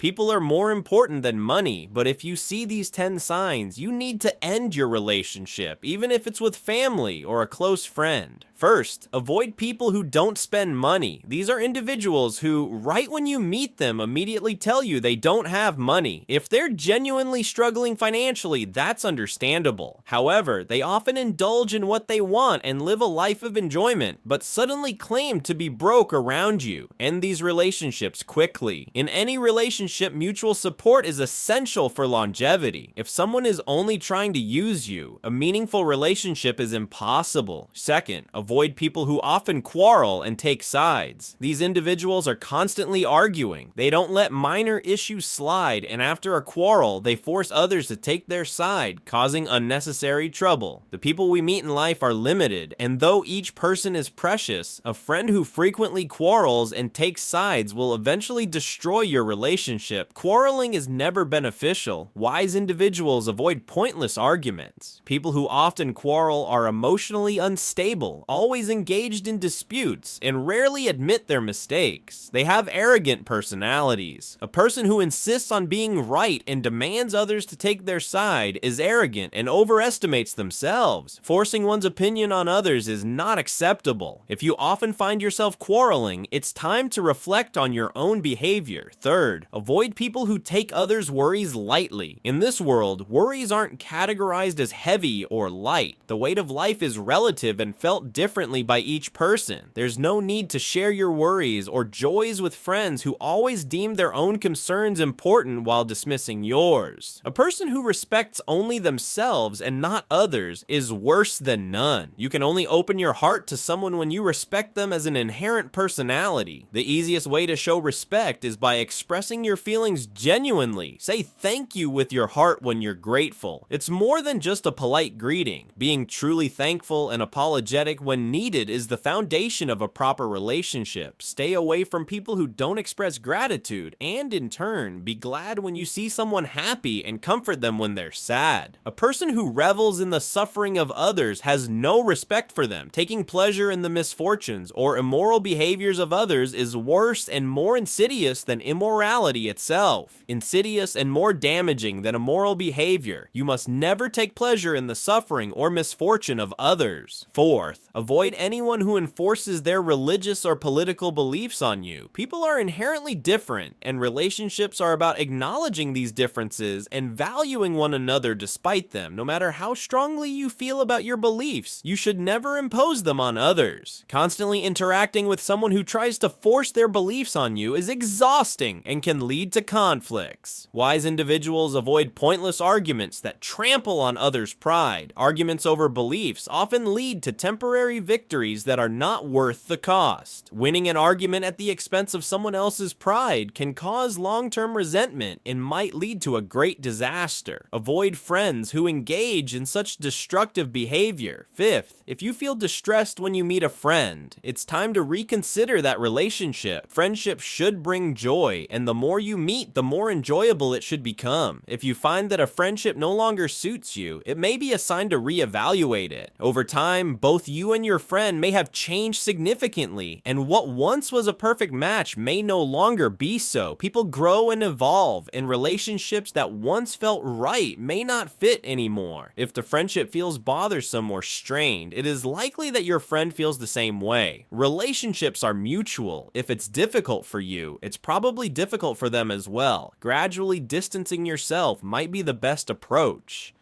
People are more important than money, but if you see these 10 signs, you need to end your relationship, even if it's with family or a close friend. First, avoid people who don't spend money. These are individuals who, right when you meet them, immediately tell you they don't have money. If they're genuinely struggling financially, that's understandable. However, they often indulge in what they want and live a life of enjoyment, but suddenly claim to be broke around you. End these relationships quickly. In any relationship, mutual support is essential for longevity. If someone is only trying to use you, a meaningful relationship is impossible. Second, avoid people who often quarrel and take sides. These individuals are constantly arguing. They don't let minor issues slide, and after a quarrel, they force others to take their side, causing unnecessary trouble. The people we meet in life are limited, and though each person is precious, a friend who frequently quarrels and takes sides will eventually destroy your relationship. Quarreling is never beneficial. Wise individuals avoid pointless arguments. People who often quarrel are emotionally unstable, always engaged in disputes, and rarely admit their mistakes. They have arrogant personalities. A person who insists on being right and demands others to take their side is arrogant and overestimates themselves. Forcing one's opinion on others is not acceptable. If you often find yourself quarreling, it's time to reflect on your own behavior. Third, avoid people who take others' worries lightly. In this world, worries aren't categorized as heavy or light. The weight of life is relative and felt differently by each person. There's no need to share your worries or joys with friends who always deem their own concerns important while dismissing yours. A person who respects only themselves and not others is worse than none. You can only open your heart to someone when you respect them as an inherent personality. The easiest way to show respect is by expressing your feelings genuinely. Say thank you with your heart when you're grateful. It's more than just a polite greeting. Being truly thankful and apologetic when needed is the foundation of a proper relationship. Stay away from people who don't express gratitude, and in turn, be glad when you see someone happy and comfort them when they're sad. A person who revels in the suffering of others has no respect for them. Taking pleasure in the misfortunes or immoral behaviors of others is worse and more insidious than immorality itself. Insidious and more damaging than immoral behavior. You must never take pleasure in the suffering or misfortune of others. Fourth, avoid anyone who enforces their religious or political beliefs on you. People are inherently different, and relationships are about acknowledging these differences and valuing one another despite them. No matter how strongly you feel about your beliefs, you should never impose them on others. Constantly interacting with someone who tries to force their beliefs on you is exhausting and can lead to conflicts. Wise individuals avoid pointless arguments that trample on others' pride. Arguments over beliefs often lead to temporary victories that are not worth the cost. Winning an argument at the expense of someone else's pride can cause long-term resentment and might lead to a great disaster. Avoid friends who engage in such destructive behavior. Fifth, if you feel distressed when you meet a friend, it's time to reconsider that relationship. Friendship should bring joy, and the more you meet, the more enjoyable it should become. If you find that a friendship no longer suits you, it may be a sign to reevaluate it. Over time, both you and your friend may have changed significantly, and what once was a perfect match may no longer be so. People grow and evolve, and relationships that once felt right may not fit anymore. If the friendship feels bothersome or strained, it is likely that your friend feels the same way. Relationships are mutual. If it's difficult for you, it's probably difficult for them as well. Gradually distancing yourself might be the best approach.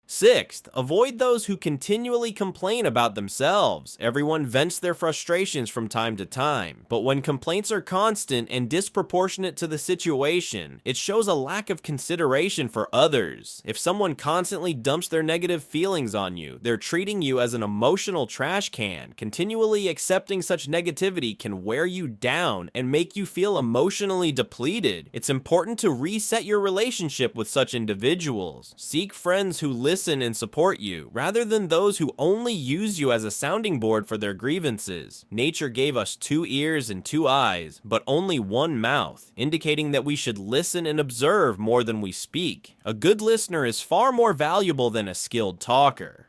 Sixth, avoid those who continually complain about themselves. Everyone vents their frustrations from time to time, but when complaints are constant and disproportionate to the situation, it shows a lack of consideration for others. If someone constantly dumps their negative feelings on you, they're treating you as an emotional trash can. Continually accepting such negativity can wear you down and make you feel emotionally depleted. It's important to reset your relationship with such individuals. Seek friends who listen and support you, rather than those who only use you as a sounding board for their grievances. Nature gave us 2 ears and 2 eyes, but only 1 mouth, indicating that we should listen and observe more than we speak. A good listener is far more valuable than a skilled talker.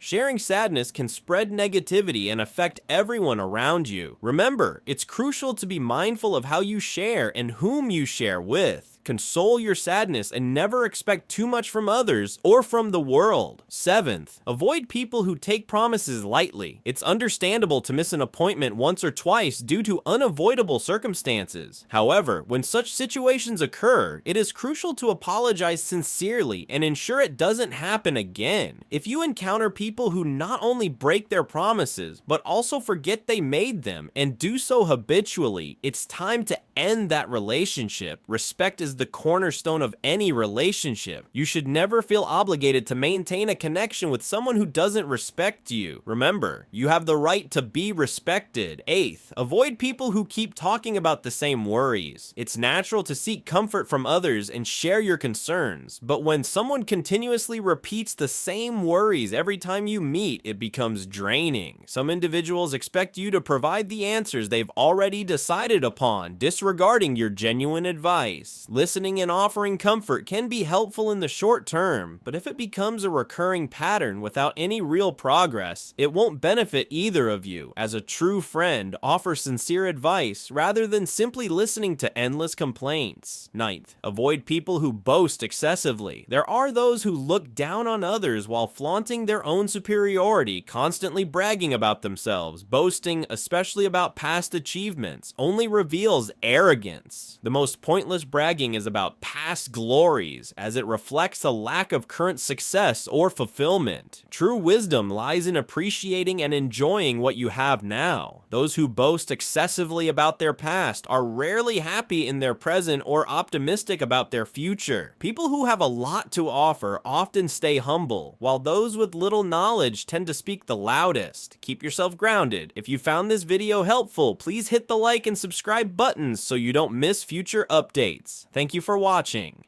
Sharing sadness can spread negativity and affect everyone around you. Remember, it's crucial to be mindful of how you share and whom you share with. Console your sadness and never expect too much from others or from the world. 7th, avoid people who take promises lightly. It's understandable to miss an appointment once or twice due to unavoidable circumstances. However, when such situations occur, it is crucial to apologize sincerely and ensure it doesn't happen again. If you encounter people who not only break their promises, but also forget they made them and do so habitually, it's time to end that relationship. Respect is the cornerstone of any relationship. You should never feel obligated to maintain a connection with someone who doesn't respect you. Remember, you have the right to be respected. 8th, avoid people who keep talking about the same worries. It's natural to seek comfort from others and share your concerns, but when someone continuously repeats the same worries every time you meet, it becomes draining. Some individuals expect you to provide the answers they've already decided upon, disregarding your genuine advice. Listening and offering comfort can be helpful in the short term, but if it becomes a recurring pattern without any real progress, it won't benefit either of you. As a true friend, offer sincere advice rather than simply listening to endless complaints. 9th, avoid people who boast excessively. There are those who look down on others while flaunting their own superiority, constantly bragging about themselves. Boasting, especially about past achievements, only reveals arrogance. The most pointless bragging is about past glories, as it reflects a lack of current success or fulfillment. True wisdom lies in appreciating and enjoying what you have now. Those who boast excessively about their past are rarely happy in their present or optimistic about their future. People who have a lot to offer often stay humble, while those with little knowledge tend to speak the loudest. Keep yourself grounded. If you found this video helpful, please hit the like and subscribe buttons so you don't miss future updates. Thank you for watching.